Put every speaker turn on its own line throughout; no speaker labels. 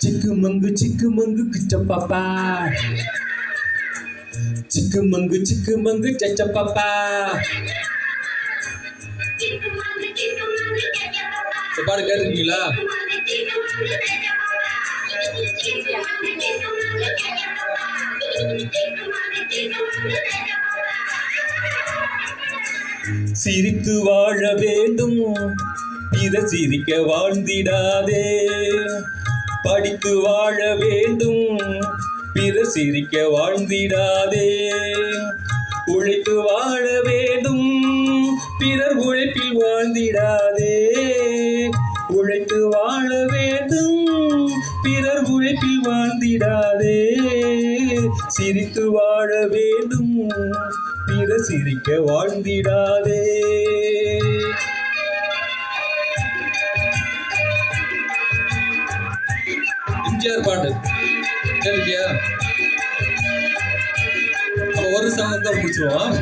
சிக்கு மங்கு கிச்ச பாப்பா, சிக்கு மங்கு சச்ச பாப்பா. இந்த பாட்டு கேட்டுருக்கீங்களா? சிரித்து வாழ வேண்டும், பிற சிரிக்க வாழ்ந்திடாதே. படித்து வாழ வேண்டும், பிற சிரிக்க வாழ்ந்திடாதே. உழைத்து வாழ வேண்டும், பிறர் உழைப்பில் வாழ்ந்திடாதே. உழைத்து வாழ வேண்டும், பிறர் உழைப்பில் வாழ்ந்திடாதே. சிரித்து வாழ வேண்டும், பிற சிரிக்க வாழ்ந்திடாதே. எம்ஜிஆர் பாட்டு கேள்வியா? ஒரு சாங் தான் முடிச்சிருவோம்.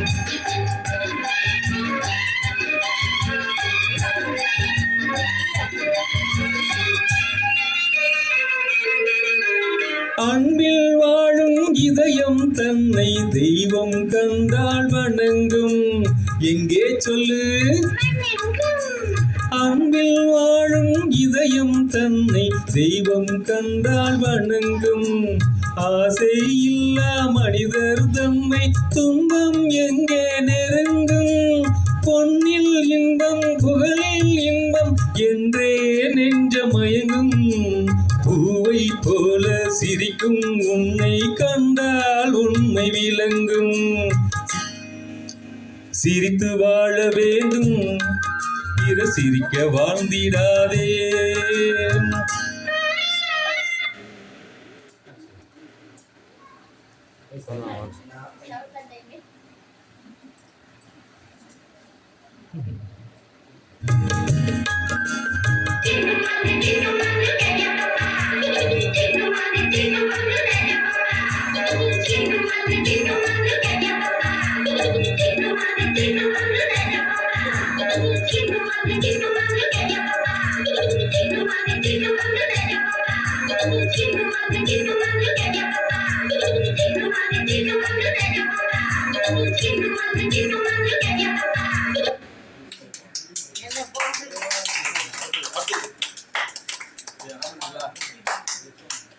அன்பில் வாழும் இதயம் தன்னை தெய்வம் கண்டால் வணங்கும். எங்கே சொல்லு? அன்பில் வாழும் இதயம் தன்னை தெய்வம் கண்டால் வணங்கும். ஆசை இல்லா மனிதர் தம்மை துன்பம் எங்கே நெருங்கும். பொன்னில் இன்பம் புகழில் இன்பம் என்றே நெஞ்ச மயங்கும். பூவை போல சிரிக்கும் உன்னை கண்டால் உண்மை விளங்கும். சிரித்து வாழ வேண்டும், பிற சிரிக்க வாழ்ந்திடாதே.
Chicken,